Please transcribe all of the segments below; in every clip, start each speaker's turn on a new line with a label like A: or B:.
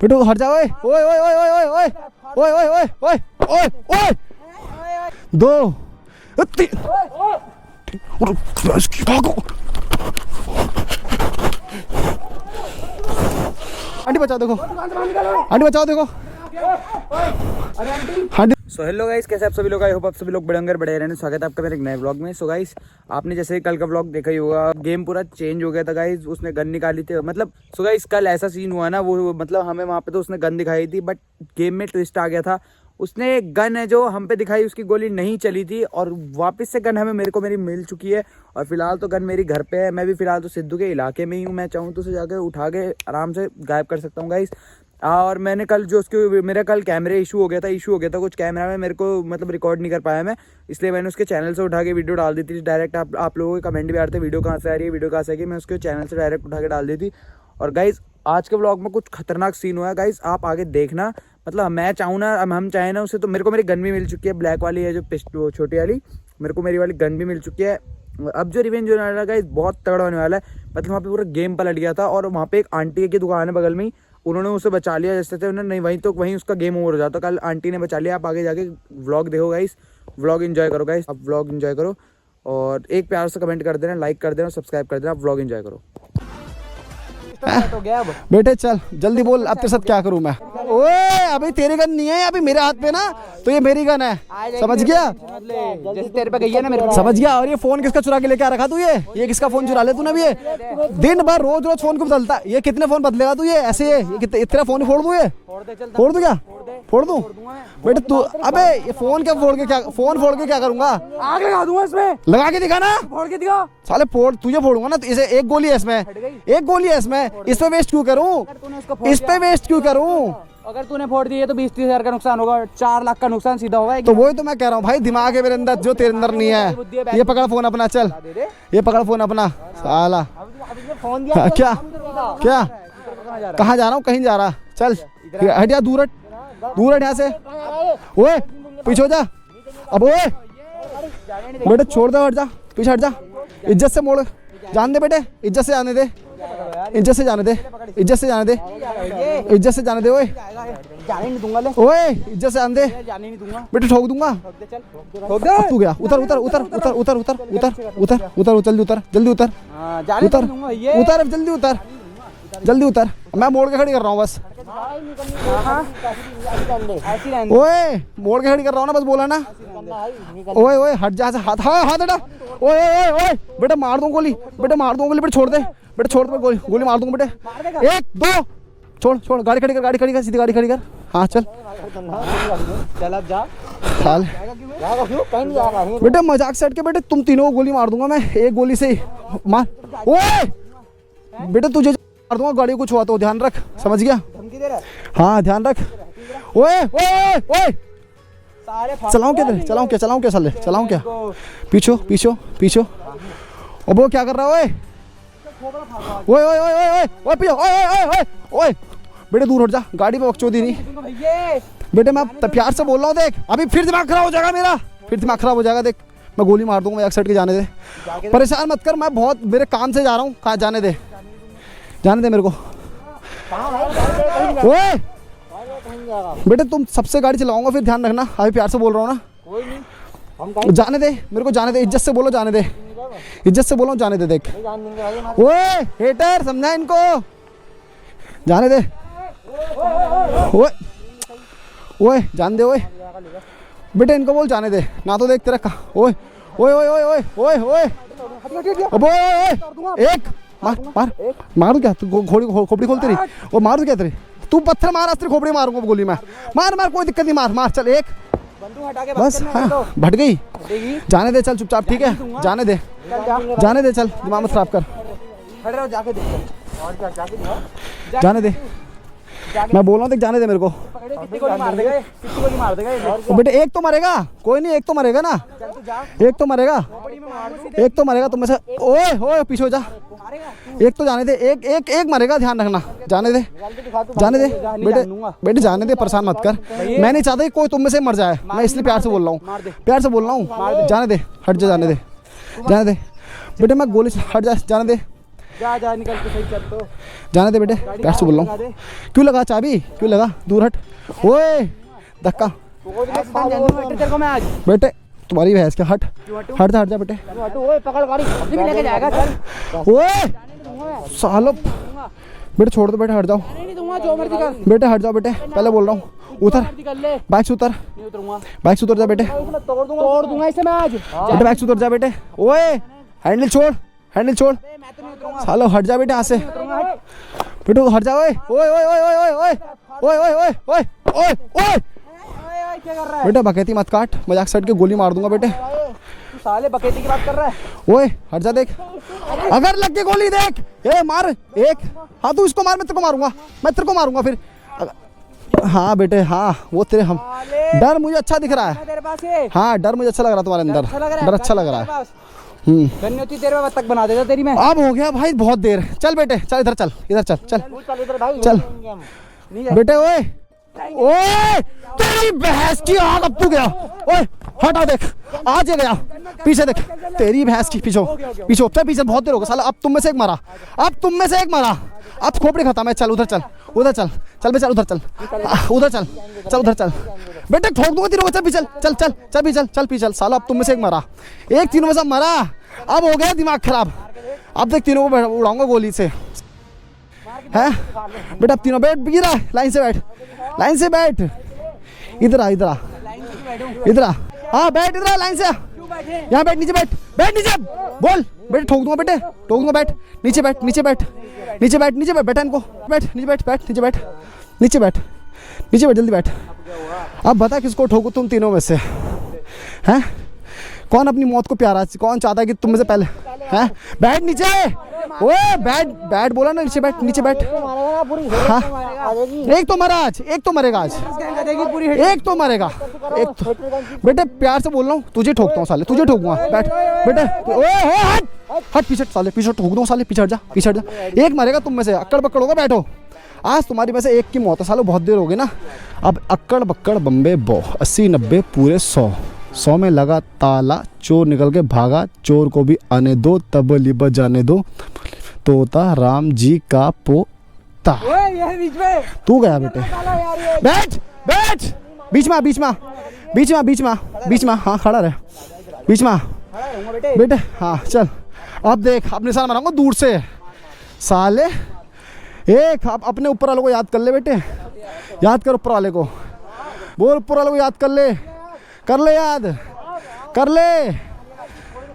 A: बेटू हट जा। ओए ओए ओए ओए ओए ओए ओए ओए ओए ओए ओए ओए दो तीन आंटी बचाओ देखो, आंटी बचाओ देखो। सो हेलो गाइस, कैसे आप सभी लोग? आई होप आप सभी लोग बड़े होंगे, बड़े रहने। स्वागत है आपका मेरे एक नए व्लॉग में। सो गाइस, आपने जैसे कल का व्लॉग देखा ही होगा, गेम पूरा चेंज हो गया था गाइस। उसने गन निकाली थी, मतलब सो गाइस कल ऐसा सीन हुआ ना, वो मतलब हमें वहाँ पे तो उसने गन दिखाई थी, बट गेम में ट्विस्ट आ गया था। उसने गन है जो हम पे दिखाई, उसकी गोली नहीं चली थी और वापस से गन मेरे को मेरी मिल चुकी है। और फिलहाल तो गन मेरी घर पे है। मैं भी फिलहाल तो सिद्धू के इलाके में ही हूँ। मैं चाहूँ तो उसे जाकर उठा के आराम से गायब कर सकता हूँ गाइस। और मैंने कल जो उसके मेरा कल कैमरे इशू हो गया था कुछ कैमरा में मेरे को मतलब रिकॉर्ड नहीं कर पाया मैं, इसलिए मैंने उसके चैनल से उठा के वीडियो डाल दी थी डायरेक्ट। आप लोगों के कमेंट भी आ रहे थे वीडियो कहाँ से आ रही है, वीडियो कहाँ से आएगी। मैं उसके चैनल से डायरेक्ट उठा के डाल दी थी। और गाइज आज के व्लॉग में कुछ खतरनाक सीन हुआ है गाइज, आप आगे देखना। मतलब मैं चाहूँ ना, हम चाहें ना उसे, तो मेरे को मेरी गन भी मिल चुकी है, ब्लैक वाली है जो छोटी वाली, मेरे को मेरी वाली गन भी मिल चुकी है। अब जो रिवेंज होने वाला है गाइज बहुत तगड़ा होने वाला है। मतलब वहाँ पे पूरा गेम पलट गया था और वहाँ पे एक आंटी की दुकान है बगल में ही, उन्होंने उसे बचा लिया। जैसे थे उन्होंने, नहीं वहीं तो वहीं उसका गेम ओवर हो जाता। कल आंटी ने बचा लिया। आप आगे जाके व्लॉग देखो गाइस, व्लॉग एंजॉय करो गाइस, आप व्लॉग एंजॉय करो। और एक प्यार से कमेंट कर देना, लाइक कर देना, सब्सक्राइब कर देना। आप व्लॉग एंजॉय करो। तो गया अब बेटे, चल जल्दी बोल, अब तेरे साथ क्या करूं मैं? ओए अभी तेरी गन नहीं है, अभी मेरे हाथ पे ना, तो ये मेरी गन है, समझ गया?
B: जैसे तेरे पे गई है ना मेरे,
A: समझ गया। और ये फोन किसका चुरा के लेके आ रखा तू? ये किसका फोन चुरा ले तूने? अभी ये दिन भर रोज रोज फोन को बदलता है। ये कितने फोन बदलेगा तू? ये ऐसे ये तेरा फोन फोड़ दूं? ये फोड़ दूं? क्या फोड़ दूं बेटे तू? अबे ये फोन क्या फोड़ के क्या करूंगा?
B: आग लगा दूंगा इसमें,
A: लगा के दिखा ना,
B: फोड़ के दिखा।
A: साले फोड़ तुझे फोड़ूंगा ना। इसे एक गोली है इसमें, एक गोली है इसमें, इस पे वेस्ट क्यों करूं? इस पे वेस्ट क्यों करूं?
B: अगर तूने फोड़ दी है तो 20-30 हज़ार का नुकसान होगा, 4 लाख का नुकसान सीधा होगा।
A: तो वही तो मैं कह रहा हूँ भाई, दिमाग है मेरे अंदर जो तेरे अंदर नहीं है। ये पकड़ फोन अपना, चल ये पकड़ फोन अपना साला। क्या क्या कहाँ जा रहा हूँ? कहीं जा रहा, चल हट जा, दूर हट यहाँ से। ओए पीछे हो जा। अब ओए बेटे छोड़ दे, हट जा, पीछे हट जा। इज्जत से मोड़, जान दे बेटे, इज्जत से जाने दे, इज्जत से जाने दे, इज्जत से जाने दे, इज्जत से जाने दे। ओए
B: जाने नहीं दूंगा, ले
A: ओए इज्जत से जाने दे,
B: जाने नहीं दूंगा
A: बेटे, ठोक दूंगा। तू गया, उतर उतर उतर उतर उतर उतर उतर उतर उतर, जल्दी उतर, जल्दी उतर, उतर उतर, जल्दी उतर, जल्दी उतर। मैं मोड़ के खड़ी कर रहा हूँ बस। ओए मोड़ के खड़ी कर रहा हूँ ना, बस बोला ना। ओए ओए हट जा, हाथ हाथ हटा। ओए ओए ओए बेटा मार दूँ गोली, बेटा मार दूँ गोली, बेटा छोड़ दे, बेटा छोड़ दे, गोली मार दूंगा बेटे। 1 2 छोड़ छोड़, गाड़ी खड़ी कर, गाड़ी खड़ी कर, सीधी गाड़ी खड़ी कर। हाँ चल
B: चल अब जा।
A: चल बेटे मजाक से हट के, बेटे तुम तीनों को गोली मार दूंगा मैं, एक गोली से ही मार। ओए बेटे तुझे मार दूंगा, गाड़ी कुछ हुआ तो ध्यान रख, समझ गया? हाँ ध्यान रख। ओए ओए ओए चलाऊं क्या तेरे? चलाऊं क्या? चलाऊं क्या साले? चलाऊं क्या? पीछो पीछो पीछो। अब वो क्या कर रहा है? ओए ओए ओए ओए ओए ओए पीछे, ओए ओए ओए ओए बेटे दूर हट जा, गाड़ी पे बकचोदी नहीं। बेटे मैं प्यार से बोल रहा हूँ, देख अभी फिर दिमाग खराब हो जाएगा मेरा, फिर दिमाग खराब हो जाएगा। देख मैं गोली मार दूंगा, एक साइड के, जाने दे, परेशान मत कर, मैं बहुत मेरे काम से जा रहा हूँ। कहाँ? जाने दे, जाने दे मेरे को। ओए बेटे तुम सबसे गाड़ी चलाऊंगा, फिर ध्यान रखना। अभी प्यार से बोल रहा हूँ ना, जाने दे मेरे को, जाने दे, इज्जत से बोलो, जाने दे, इज्जत से बोलो, जाने दे। देख ओए हेटर, समझा इनको, जाने दे। ओए ओए जान दे, ओए बेटे इनको बोल जाने दे ना, तो देख तेरा का। ओए ओए ओए ओए ओए ओए ओए ओए एक मार मार मारू क्या? तू खोपड़ी खोलती रही, वो मारू क्या तेरी? तू पत्थर मार, अस्त्र खोपड़ी मारूंगा, गोली मार मार मार, कोई दिक्कत नहीं, मार मार। चल एक बस, हाँ भट गई, जाने दे, चल चुपचाप, ठीक है? जाने दे, जाने दे, चल दिमाग मत खराब कर, जाने दे, मैं बोल रहा हूँ, देख जाने दे मेरे को। बेटे एक तो मरेगा, कोई नहीं, एक तो मरेगा ना, एक तो मरेगा, एक तो मरेगा तुम में से। ओए ओए पीछे हो जा, एक तो जाने दे, एक एक एक मरेगा, ध्यान रखना। जाने दे, जाने दे बेटे, बेटे जाने दे, परेशान मत कर। मैं नहीं चाहता कि कोई तुम में से मर जाए, मैं इसलिए प्यार से बोल रहा हूँ, प्यार से बोल रहा हूँ। जाने दे, हट जा, जाने दे, जाने दे बेटे, मैं गोली हट जा, जाने दे,
B: जा जा निकल के सही चल तो।
C: जाने दे बेटे, कैट से बोल रहा हूँ। क्यों लगा चाबी, क्यों लगा? दूर हट। ओए धक्का
B: तेरे को मैं आज
C: बेटे, तुम्हारी भैंस क्या? हट हट जा, हट जा बेटे।
B: ओए पकड़ गाड़ी, अभी भी लेके जाएगा चल।
C: ओए सालो बेटे, छोड़ दो बेटे, हट जाओ
B: नहीं दूंगा, जो मर्जी कर
C: बेटे, हट जाओ बेटे, पहले बोल रहा हूँ। उतर,
B: कर ले।
C: बाइक से उतर,
B: नहीं उतरूंगा,
C: बाइक से उतर जा बेटे,
B: तोड़ दूंगा इसे मैं आज।
C: बेटे बाइक से उतर जा बेटे। ओए हैंडल छोड़, हैंडल छोड़,
B: मैं तो नहीं उतरूंगा,
C: सालो हट जा बेटे यहाँ से बेटे, हट जा। ओए ओए ओए ओए ओए ओए ओए ओए ओए ओए ओए ओए
B: क्या कर रहा है?
C: बेटा बकैती मत काट, मजाक सट के गोली मार दूंगा बेटे।
B: तू साले बकेती की बात कर रहा है?
C: ओए हट जा, देख अगर लग के गोली देख, ए मार एक। हाँ तू इसको मार, मैं तेरे को मारूंगा, मैं तेरे को मारूंगा फिर। हाँ बेटे, हाँ वो तेरे हम डर मुझे अच्छा दिख रहा है।
B: तेरे पास है?
C: हाँ डर मुझे अच्छा लग रहा है तुम्हारे अंदर, डर अच्छा लग रहा है।
B: गन्नी होती तेरे में तक बना देता तेरी मैं।
C: अब हो गया भाई बहुत देर। चल बेटे, चल इधर, चल इधर, चल चल चल बेटे। ओए ओए तेरी भैंस की आग, अब तू गया। ओए हटा, देख आज ये गया, पीछे देख तेरी भैंस की, पीछे पीछे पीछे बहुत देर हो गया साला। अब तुम में से एक मारा, अब तुम में से एक मारा, अब खोपड़ी खत्म है। चल उधर चल, उधर चल, चल बे चल, उधर चल, उधर चल, चल उधर चल बेटे, ठोक दूंगा तीनों को। चल चल चल चल चल भी चल, चल पी चल साला। अब तुम में से एक मारा, एक तीनों में से मरा, अब हो गया दिमाग खराब। अब देख तीनों को उड़ाऊंगा गोली से, है बेटा। अब तीनों बैठ, गिरा लाइन से बैठ, लाइन से बैठ, इधर आ, इधर आ, इधर आ, हाँ बैठ, इधर आ लाइन से, यहाँ बैठ, नीचे बैठ, बैठ नीचे, बोल बेटे, ठोक दूंगा बेटे, ठोक दूंगा, बैठ नीचे, बैठ नीचे, बैठ नीचे, बैठ नीचे, बैठ इनको, बैठ नीचे, बैठ बैठ नीचे, बैठ नीचे, बैठ नीचे, बैठ जल्दी बैठ। अब बता किसको ठोकू तुम तीनों में से, हैं? कौन अपनी मौत को प्यारा, कौन चाहता है कि तुम में से पहले, हैं? बैठ नीचे, ओए बैठ, बैठ बोला ना, नीचे बैठ, नीचे बैठ। हाँ एक तो मरा आज, एक तो मरेगा आज, एक तो मरेगा, एक तो। बेटे प्यार से बोल रहा हूँ, तुझे ठोकता हूँ साले, तुझे ठोकूंगा। बैठ बेटे, ओए हट हट, पीछे साले, पीछे ठोक दूँ साले, पीछे हट जा, पीछे हट जा। एक मरेगा तुम में से, अक्कड़ बक्कड़ होगा। बैठो, आज तुम्हारी में से एक की मौत है सालो, बहुत देर हो गई ना। अब अक्कड़ बक्कड़ बम्बे बो, 80 90 पूरे 100, 100 में लगा ताला, चोर निकल के भागा, चोर को भी आने दो, तबली बजाने दो, तोता राम जी का पोता।
B: बीच में
C: तू गया बेटे, बैठ बैठ, बीच में, बीच में, बीच में, बीच में, बीच में, हाँ खड़ा रहे, बीच में बेटे, हाँ चल। अब देख अपने साथ मारूंगा दूर से साले। एक अब अपने ऊपर वाले को याद कर ले बेटे, याद कर ऊपर वाले को, बोल ऊपर वाले को याद कर ले, कर ले याद, कर ले।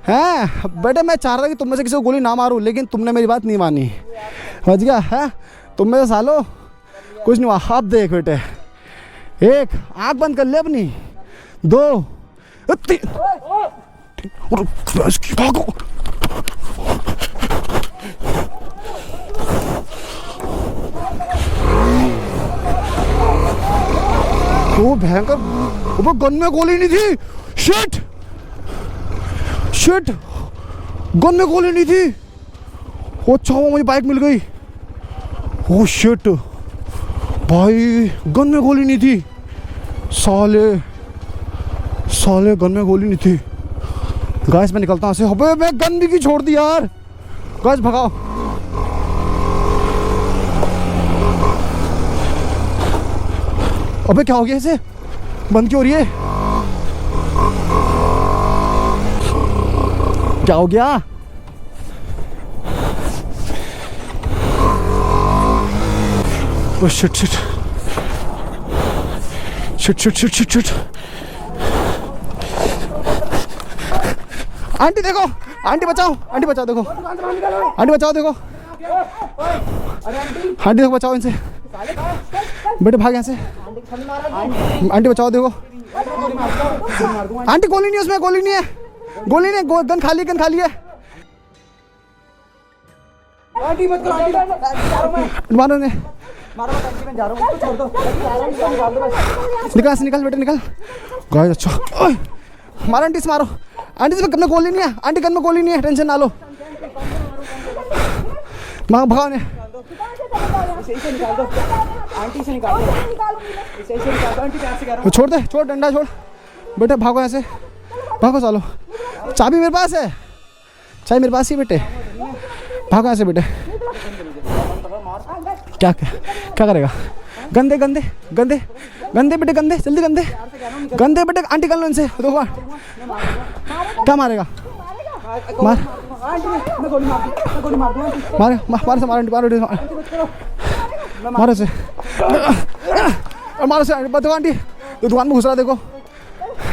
C: हैं बेटे, मैं चाह रहा था कि तुम में से किसी को गोली ना मारूं, लेकिन तुमने मेरी बात नहीं मानी, समझ गया है? तुम में से सालो कुछ नहीं हुआ। अब देख बेटे, एक आँख बंद कर ले अपनी, 2 3 वो भयंकर, वो गन में गोली नहीं थी, शिट शिट, गन में गोली नहीं थी। वो अच्छा हुआ मुझे बाइक मिल गई। ओ शिट भाई, गन में गोली नहीं थी साले, साले गन में गोली नहीं थी। गाइस मैं निकलता हूँ से, अबे मैं गन भी की छोड़ दी यार। गाइस भगाओ, अबे क्या हो गया इसे, बंद क्यों हो रही है, क्या हो गया? Oh shit shit shit shit shit shit shit. Aunty देखो, आंटी बचाओ, आंटी बचाओ, देखो आंटी बचाओ, देखो आंटी देखो, बचाओ इनसे बेटे, भाग यहाँ से। आंटी बचाओ, देखो आंटी, गोली नहीं है उसमें, गोली नहीं है, गोली नहीं है, गन खाली, गन खाली है। मारो ने, निकाल से, निकाल बेटे निकाल। गाइस अच्छा, मारो आंटी से, मारो आंटी से, गन में गोली नहीं है, आंटी गन में गोली नहीं है, टेंशन ना लो, माँ भगाओ ने।
B: आंटी से निकाल दो, इसे निकाल दो, आंटी प्यार से कह रहा हूं।
C: छोड़ दे, छोड़, डंडा छोड़ बेटे, भागो यहाँ से, भागो चलो। चाबी मेरे पास है, चाबी मेरे पास ही बेटे, भागो यहाँ से बेटे। क्या क्या क्या करेगा? गंदे गंदे गंदे गंदे बेटे, गंदे जल्दी, गंदे गंदे बेटे। आंटी कर लो इनसे, देखो क्या मारेगा? मार मारे मार से, मार मारो से, मारो से। देखो आंटी तो दुकान में घुस रहा, देखो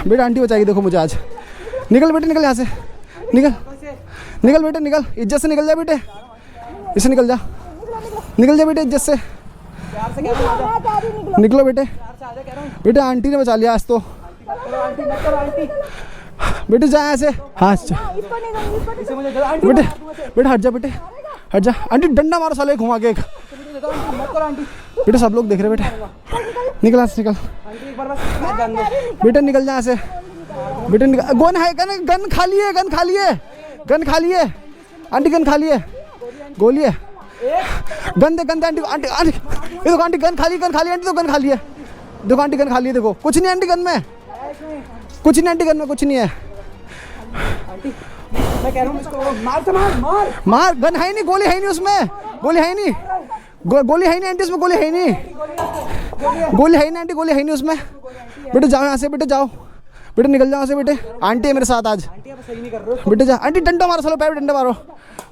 C: बेटा आंटी बचाएगी देखो मुझे आज। निकल बेटे, निकल यहाँ से, निकल निकल बेटे, निकल इज्जत से निकल जा बेटे, इससे निकल जा, निकल जा बेटे इज्जत से, निकलो बेटे। बेटे आंटी ने बचा लिया आज तो, बेटे जा यहाँ से। हाँ बेटे, बेटे हट जा बेटे, हट जा। आंटी डंडा मारो साले घुमा के एक। बेटे सब लोग देख रहे बेटे, निकल यहाँ से, निकल बेटे, निकल जा यहाँ से बेटे, निकल। गन है, गन खाली है, गन खाली है, गन खाली है आंटी, गन खाली है, गोली है। गंदे गंदे आंटी, आंटी आंटी ये देखो आंटी गन खाली, गन खाली आंटी, तो गन खाली है, देखो आंटी गन खाली है, देखो कुछ नहीं आंटी गन में, कुछ नहीं आंटी गन में, कुछ नहीं है।
B: मैं कह रहा हूँ इसको मार से मार, मार
C: मार। गन है नहीं, गोली है नहीं उसमें, गोली है नहीं, गोली है नहीं आंटी उसमें, गोली है नहीं, गोली है नहीं आंटी, गोली है नहीं उसमें। बेटे जाओ यहाँ से, बेटे जाओ बेटे, निकल जाओ यहाँ से बेटे। आंटी है मेरे साथ आज, बेटे जा। आंटी डंडा मारो, चलो पैर डंडा मारो।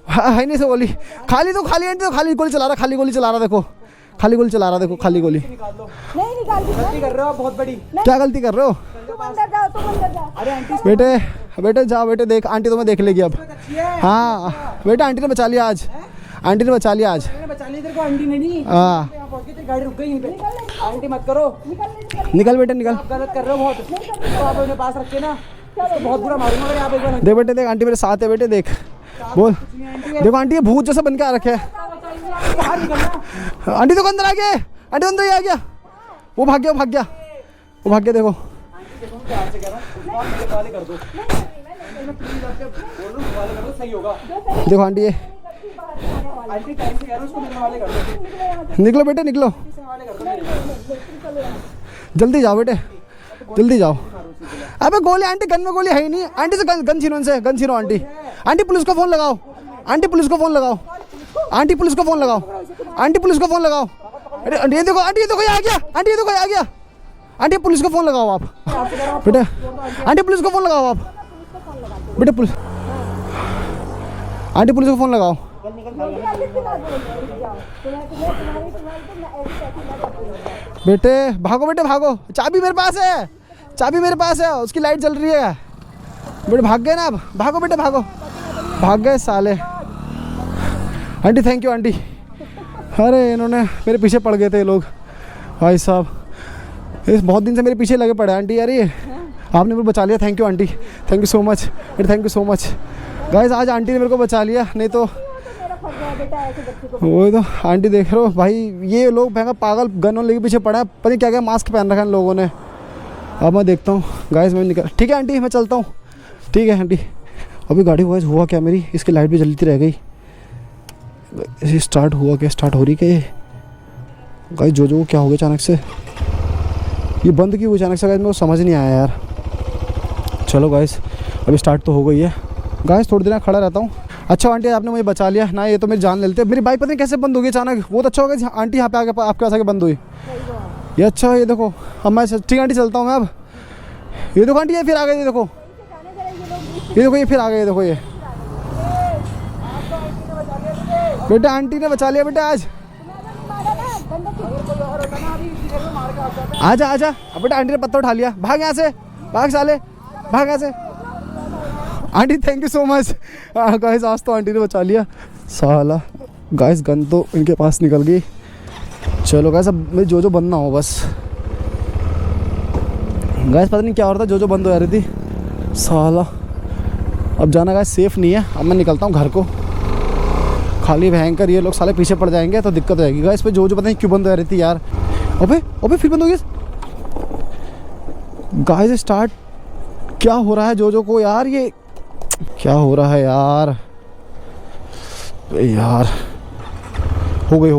C: है नहीं से गोली, खाली तो खाली आंटी, तो खाली गोली चला रहा, खाली गोली चला रहा, देखो खाली गोली चला रहा, देखो खाली गोली।
B: नहीं निकाल, गलती कर रहे हो बहुत बड़ी।
C: क्या गलती कर रहे हो?
B: तुम अंदर जाओ, तुम अंदर जाओ। अरे आंटी
C: बेटे, बेटे जाओ बेटे, देख आंटी तुम्हें देख लेगी अब। हाँ बेटा आंटी ने बचा लिया आज, आंटी ने बचा लिया आज।
B: बचा लिया तेरे को आंटी ने, नहीं
C: हाँ
B: तेरी गाड़ी रुक गई यहीं पे। आंटी मत करो,
C: निकल बेटे, निकल।
B: आप गलत कर रहे हो बहुत, तो आप उन्हें पास रखे ना, उसको बहुत बुरा मारूंगा अगर आप एक बार।
C: देख बेटे, देख आंटी मेरे साथ है बेटे, देख बोल। देखो आंटी ये भूत जैसा बन के आ रखे है। आंटी तो अंदर आ गया, आंटी अंदर ही आ गया, वो भाग गया, वो भाग गया, वो भाग गया, देखो देखो आंटी ये। निकलो बेटे, निकलो जल्दी जाओ बेटे, जल्दी जाओ। अबे गोली आंटी, गन में गोली है ही नहीं आंटी, से गन छीनो इनसे, गन छीनो आंटी। आंटी पुलिस को फोन लगाओ, आंटी पुलिस को फोन लगाओ, आंटी पुलिस को फोन लगाओ, आंटी पुलिस को फोन लगाओ। अरे ये देखो आंटी, ये देखो ये आ गया, आंटी ये देखो ये आ गया। आंटी पुलिस को फोन लगाओ आप बेटे, आंटी पुलिस को फोन लगाओ आप बेटे, पुलिस आंटी पुलिस को फोन लगाओ। बेटे भागो, बेटे भागो, चाबी मेरे पास है, चाबी मेरे पास है, उसकी लाइट जल रही है। बेटे भाग गए ना अब, भागो बेटे भागो, भाग गए साले। Aunty thank you aunty. अरे इन्होंने मेरे पीछे पड़ गए थे ये लोग भाई साहब, इस बहुत दिन से मेरे पीछे लगे पड़े। आंटी यार ये आपने मुझे बचा लिया, thank you aunty, thank you so much बेटे, thank you so much guys. आज आंटी ने मेरे को बचा लिया, नहीं तो वही तो। आंटी देख रहे हो भाई, ये लोग भैंगा पागल गन लेके पीछे पड़ा है, पता नहीं क्या क्या मास्क पहन रखा है इन लोगों ने। अब मैं देखता हूँ गाइस, मैं निकल। ठीक है आंटी मैं चलता हूँ, ठीक है आंटी। अभी गाड़ी गाइस हुआ क्या मेरी, इसकी लाइट भी जलती रह गई। स्टार्ट हुआ क्या, स्टार्ट हो रही क्या ये गाइस? जो क्या हो गया अचानक से, ये बंद क्यों अचानक से गाइस, मेरे को समझ नहीं आया यार। चलो गाइस अभी स्टार्ट तो हो गई है गाइस, थोड़ी देर खड़ा रहता हूँ। अच्छा आंटी आपने मुझे बचा लिया ना, ये तो मेरी जान ले लेते। मेरी बाइक पता नहीं कैसे बंद हो गई अचानक, बहुत अच्छा हो गया आंटी यहाँ पे आके आपके पास आके बंद हुई। ये अच्छा ये देखो, अब मैं ठीक आंटी चलता हूँ मैं अब। ये देखो आंटी ये फिर आ गए, ये देखो ये देखो, ये फिर आ गए, देखो ये बेटा आंटी ने बचा लिया बेटा आज। आजा आजा, अब बेटा आंटी ने पत्थर उठा लिया, भाग यहाँ से, भाग साले, भाग यहाँ से। Aunty thank you so much guys, आज तो आंटी ने बचा लिया साला। गाइस गन तो इनके पास निकल गई। चलो गाइस अब मेरी जो बंद ना हो बस। गाइस पता नहीं क्या हो रहा था, जो बंद हो जा रही थी साला। अब जाना गाइस सेफ नहीं है, अब मैं निकलता हूँ घर को। खाली भयंकर ये लोग साले पीछे पड़ जाएंगे तो दिक्कत हो जाएगी गाइस पे। जो पता नहीं क्यों बंद हो रही थी यार। अबे अबे फिर बंद हो गया गाइस। स्टार्ट क्या हो रहा है जो को यार, ये क्या हो रहा है यार? यार हो गई।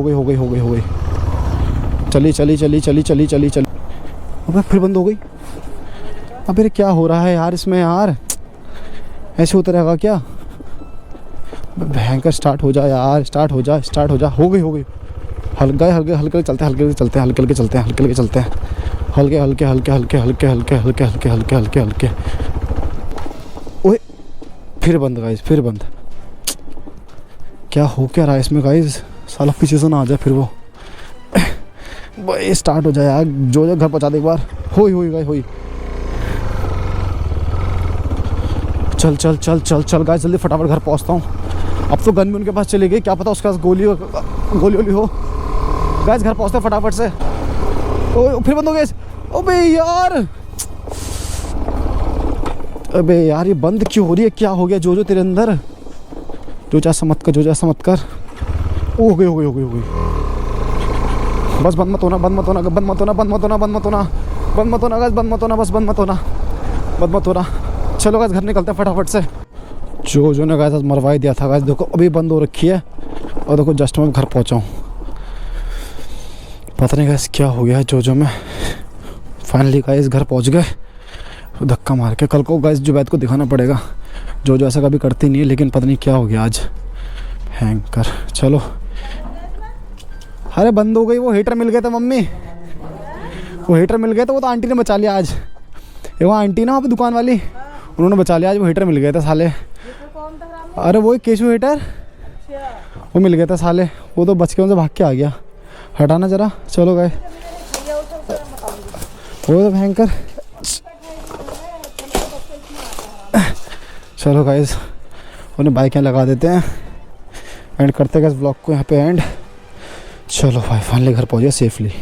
C: चली। अबे फिर बंद हो गई। अबे क्या हो रहा है यार इसमें यार, ऐसे होता रहेगा क्या? भयंकर स्टार्ट हो जा यार, स्टार्ट हो जा, स्टार्ट हो जा। हो गई हल्के हल्के चलते हैं, हल्के चलते हैं, हल्के चलते हैं, हल्के चलते हैं, हल्के हल्के हल्के हल्के हल्के हल्के हल्के हल्के हल्के हल्के हल्के। ओए फिर बंद गाइस, फिर बंद। क्या हो क्या रहा है इसमें गाइस? साला पीछे से ना आ जाए फिर वो। भाई स्टार्ट हो जाए यार, जो घर पहुंचा दे एक बार। हुई गाइस। चल चल चल चल चल गाइस, जल्दी फटाफट घर पहुंचता हूँ। अब तो गन भी उनके पास चली गई, क्या पता उसके पास गोली वोली हो। गाइस घर पहुंचते फटाफट से। ओ फिर बंद हो गया। अबे यार ये बंद क्यों हो रही है? क्या हो गया जो तेरे अंदर? जो जैसा मत कर, हो गई। बस बंद मत होना। चलो गाइस घर निकलते हैं फटाफट से। जो ने गाइस मरवा ही दिया था गाइस, देखो अभी बंद हो रखी है। और देखो जस्ट मैं घर पहुंचा हूँ। पता नहीं गाइस क्या हो गया है जो में। फाइनली गाइस घर पहुंच गए धक्का मार के। कल को गाइस जुबैद को दिखाना पड़ेगा। जो ऐसा कभी करती नहीं है, लेकिन पता नहीं क्या हो गया आज। हैंकर चलो। अरे बंद हो गई। वो हीटर मिल गए थे मम्मी, वो हीटर मिल गए थे। वो तो आंटी ने बचा लिया आज। ये वो आंटी ना वहाँ पे दुकान वाली, उन्होंने बचा लिया आज। वो हीटर मिल गए थे साले। अरे वो केशु हीटर, वो मिल गए थे साले। वो तो बच के उनसे भाग के आ गया। हटाना जरा। चलो गए वो तो भयंकर। चलो गाइस उन्हें बाइक यहाँ लगा देते हैं। एंड करते हैं ब्लॉग को यहाँ पे एंड। चलो भाई फाइनली घर पहुँचे सेफली।